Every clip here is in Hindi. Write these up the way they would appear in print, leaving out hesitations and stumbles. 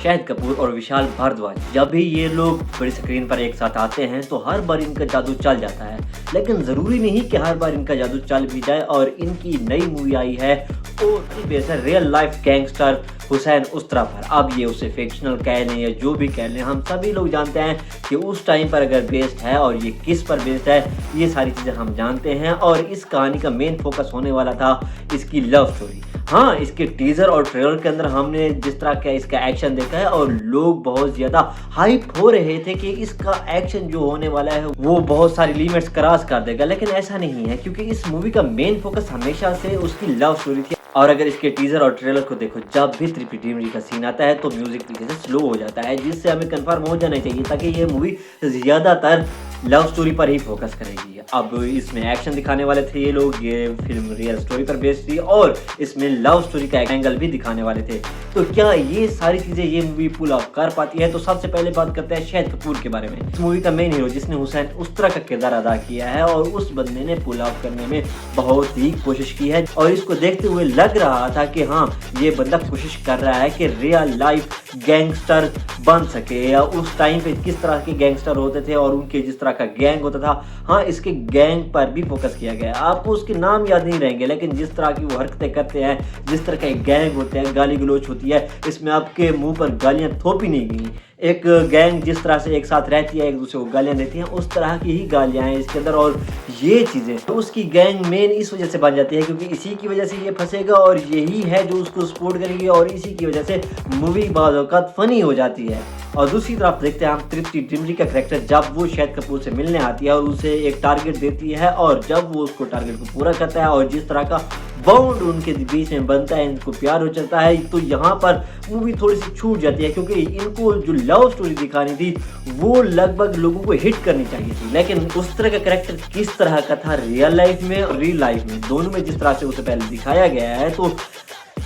शाहिद कपूर और विशाल भारद्वाज, जब भी ये लोग बड़ी स्क्रीन पर एक साथ आते हैं तो हर बार इनका जादू चल जाता है। लेकिन ज़रूरी नहीं कि हर बार इनका जादू चल भी जाए। और इनकी नई मूवी आई है वो बेस्ड है रियल लाइफ गैंगस्टर हुसैन उस्तरा पर। अब ये उसे फिक्शनल कह लें या जो भी कह लें, हम सभी लोग जानते हैं कि उस टाइम पर अगर बेस्ड है और ये किस पर बेस्ड है, ये सारी चीज़ें हम जानते हैं। और इस कहानी का मेन फोकस होने वाला था इसकी लव स्टोरी। हाँ, इसके टीजर और ट्रेलर के अंदर हमने जिस तरह का इसका एक्शन देखा है और लोग बहुत ज़्यादा हाइप हो रहे थे कि इसका एक्शन जो होने वाला है वो बहुत सारी लिमिट्स क्रॉस कर देगा। लेकिन ऐसा नहीं है, क्योंकि इस मूवी का मेन फोकस हमेशा से उसकी लव स्टोरी थी। और अगर इसके टीजर और ट्रेलर को देखो, जब भी त्रिपी डिमरी का सीन आता है तो म्यूजिक पीछे से स्लो हो जाता है, जिससे हमें कंफर्म हो जाना चाहिए ताकि ये मूवी ज़्यादातर लव स्टोरी पर ही फोकस करेगी। अब इसमें एक्शन दिखाने वाले थे ये लोग, ये फिल्म रियल स्टोरी पर बेस्ड थी और इसमें लव स्टोरी का एंगल भी दिखाने वाले थे। तो क्या ये सारी चीज़ें ये मूवी पुल ऑफ कर पाती है? तो सबसे पहले बात करते हैं शाहिद कपूर के बारे में। इस मूवी का मेन हीरो जिसने हुसैन उस्तरा का किरदार अदा किया है, और उस बंदे ने पुल ऑफ करने में बहुत ही कोशिश की है। और इसको देखते हुए लग रहा था कि हाँ, ये बंदा कोशिश कर रहा है कि रियल लाइफ गैंगस्टर बन सके, या उस टाइम पे किस तरह के गैंगस्टर होते थे और उनके जिस तरह का गैंग होता था। हाँ, इसके गैंग पर भी फोकस किया गया है। आपको उसके नाम याद नहीं रहेंगे, लेकिन जिस तरह की वो हरकतें करते हैं, जिस तरह के गैंग होते हैं, गाली गलोच होती है, इसमें आपके मुंह पर गालियां थोपी नहीं गई। एक गैंग जिस तरह से एक साथ रहती है, एक दूसरे को गालियां देती हैं, उस तरह की ही गालियां हैं इसके अंदर। और ये चीज़ें तो उसकी गैंग मेन इस वजह से बन जाती है क्योंकि इसी की वजह से ये फंसेगा और यही है जो उसको सपोर्ट करेगी, और इसी की वजह से मूवी बाज़ औक़ात फ़नी हो जाती है। और दूसरी तरफ देखते हैं हम तृप्ति डिमरी का करैक्टर, जब वो शाहिद कपूर से मिलने आती है और उसे एक टारगेट देती है, और जब वो उसको टारगेट को पूरा करता है और जिस तरह का बॉन्ड उनके बीच में बनता है, इनको प्यार हो जाता है, तो यहाँ पर मूवी थोड़ी सी छूट जाती है क्योंकि इनको जो लव स्टोरी दिखानी थी वो लगभग लोगों को हिट करनी चाहिए थी। लेकिन उस तरह का करैक्टर किस तरह का था रियल लाइफ में और रियल लाइफ में दोनों में जिस तरह से उसे पहले दिखाया गया है, तो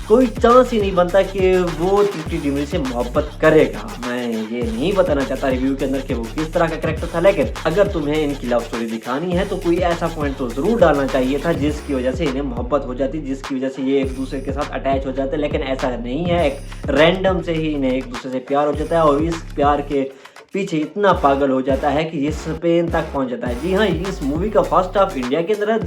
कोई चांस ही नहीं बनता कि वो तृप्ति डिमरी से मोहब्बत करेगा। मैं ये नहीं बताना चाहता रिव्यू के अंदर कि वो किस तरह का करैक्टर था, लेकिन अगर तुम्हें इनकी लव स्टोरी दिखानी है तो कोई ऐसा पॉइंट तो ज़रूर डालना चाहिए था जिसकी वजह से इन्हें मोहब्बत हो जाती, जिसकी वजह से ये एक दूसरे के साथ अटैच हो जाते। लेकिन ऐसा नहीं है, एक रैंडम से ही इन्हें एक दूसरे से प्यार हो जाता है और इस प्यार के पीछे इतना पागल हो जाता है कि ये स्पेन तक पहुंच जाता है। जी हाँ, इस मूवी का फर्स्ट हाफ इंडिया के अंदर है,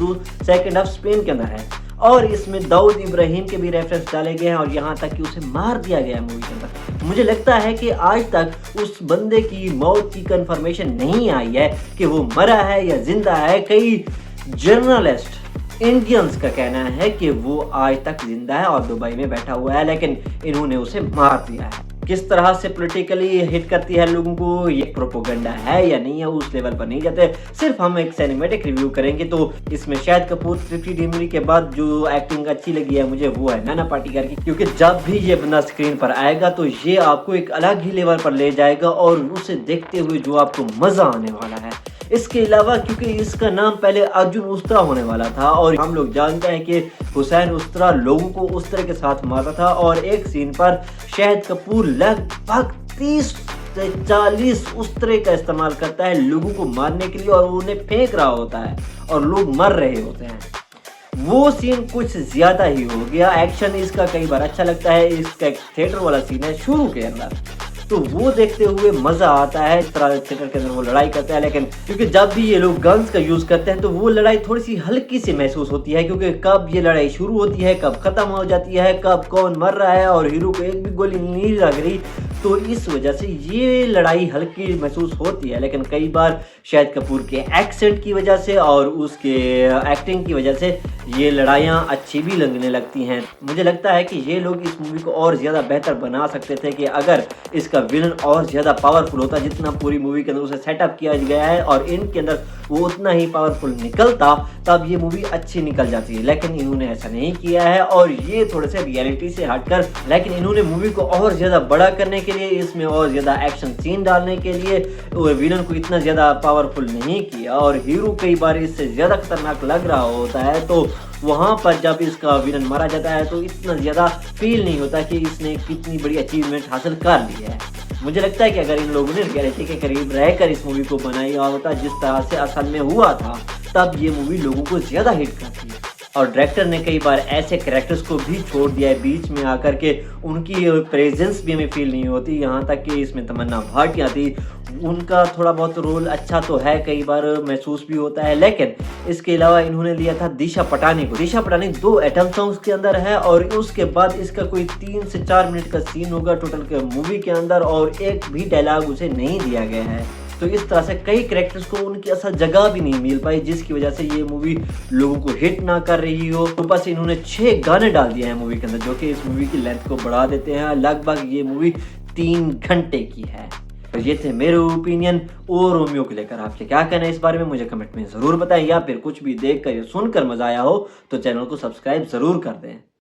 सेकंड हाफ स्पेन के अंदर है, और इसमें दाऊद इब्राहिम के भी रेफरेंस डाले गए हैं और यहाँ तक कि उसे मार दिया गया है मूवी के अंदर। मुझे लगता है कि आज तक उस बंदे की मौत की कंफर्मेशन नहीं आई है कि वो मरा है या जिंदा है। कई जर्नलिस्ट इंडियंस का कहना है कि वो आज तक जिंदा है और दुबई में बैठा हुआ है, लेकिन इन्होंने उसे मार दिया है। किस तरह से पॉलिटिकली हिट करती है लोगों को, ये प्रोपोगंडा है या नहीं है, उस लेवल पर नहीं जाते। सिर्फ हम एक सिनेमैटिक रिव्यू करेंगे। तो इसमें शाहिद कपूर तृप्ति डिमरी के बाद जो एक्टिंग अच्छी लगी है मुझे वो है नाना पाटेकर की, क्योंकि जब भी ये बंदा स्क्रीन पर आएगा तो ये आपको एक अलग ही लेवल पर ले जाएगा और उसे देखते हुए जो आपको मजा आने वाला है। इसके अलावा क्योंकि इसका नाम पहले अर्जुन उस्तरा होने वाला था और हम लोग जानते हैं कि हुसैन उस्तरा लोगों को उस तरह के साथ मारता था, और एक सीन पर शाहिद कपूर लगभग 30 से 40 उस्तरे का इस्तेमाल करता है लोगों को मारने के लिए, और उन्हें फेंक रहा होता है और लोग मर रहे होते हैं। वो सीन कुछ ज्यादा ही हो गया। एक्शन इसका कई बार अच्छा लगता है, इसका एक थिएटर वाला सीन है शुरू के अंदर, तो वो देखते हुए मज़ा आता है। इस तरह थिएटर के अंदर वो लड़ाई करते हैं, लेकिन क्योंकि जब भी ये लोग गन्स का यूज़ करते हैं तो वो लड़ाई थोड़ी सी हल्की सी महसूस होती है, क्योंकि कब ये लड़ाई शुरू होती है, कब ख़त्म हो जाती है, कब कौन मर रहा है, और हीरो को एक भी गोली नहीं लग रही, तो इस वजह से ये लड़ाई हल्की महसूस होती है। लेकिन कई बार शाहिद कपूर के एक्सेंट की वजह से और उसके एक्टिंग की वजह से ये लड़ाइयाँ अच्छी भी लगने लगती हैं। मुझे लगता है कि ये लोग इस मूवी को और ज़्यादा बेहतर बना सकते थे कि अगर इसका विलन और ज़्यादा पावरफुल होता, जितना पूरी मूवी के अंदर उसे सेटअप किया गया है और इनके अंदर वो उतना ही पावरफुल निकलता, तब ये मूवी अच्छी निकल जाती है। लेकिन इन्होंने ऐसा नहीं किया है और ये थोड़े से रियलिटी से हटकर, लेकिन इन्होंने मूवी को और ज़्यादा बड़ा करने के लिए, इसमें और ज़्यादा एक्शन सीन डालने के लिए विलन को इतना ज़्यादा पावरफुल नहीं किया, और हीरो कई बार इससे ज़्यादा खतरनाक लग रहा होता है, तो वहाँ पर जब इसका विलन मारा जाता है तो इतना ज़्यादा फील नहीं होता कि इसने कितनी बड़ी अचीवमेंट हासिल कर ली है। मुझे लगता है कि अगर इन लोगों ने रियलिटी के करीब रहकर इस मूवी को बनाया होता जिस तरह से असल में हुआ था, तब ये मूवी लोगों को ज़्यादा हिट करती है। और डायरेक्टर ने कई बार ऐसे कैरेक्टर्स को भी छोड़ दिया है बीच में आकर के, उनकी प्रेजेंस भी हमें फील नहीं होती। यहाँ तक कि इसमें तमन्ना भाटिया थी, उनका थोड़ा बहुत रोल अच्छा तो है, कई बार महसूस भी होता है, लेकिन इसके अलावा इन्होंने लिया था दिशा पटानी को। दिशा पटानी 2 एटम सॉन्ग्स के अंदर है और उसके बाद इसका कोई 3 से 4 मिनट का सीन होगा टोटल के मूवी के अंदर और एक भी डायलॉग उसे नहीं दिया गया है। तो इस तरह से कई कैरेक्टर्स को उनकी असल जगह भी नहीं मिल पाई, जिसकी वजह से ये मूवी लोगों को हिट ना कर रही हो। ऊपर से इन्होंने 6 गाने डाल दिए हैं मूवी के अंदर, जो कि इस मूवी की लेंथ को बढ़ा देते हैं। लगभग ये मूवी 3 घंटे की है। तो ये थे मेरे ओपिनियन ओ रोमियो को लेकर। आपके क्या कहना है इस बारे में मुझे कमेंट में ज़रूर बताएं, या फिर कुछ भी देखकर या सुनकर मजा आया हो तो चैनल को सब्सक्राइब ज़रूर कर दें।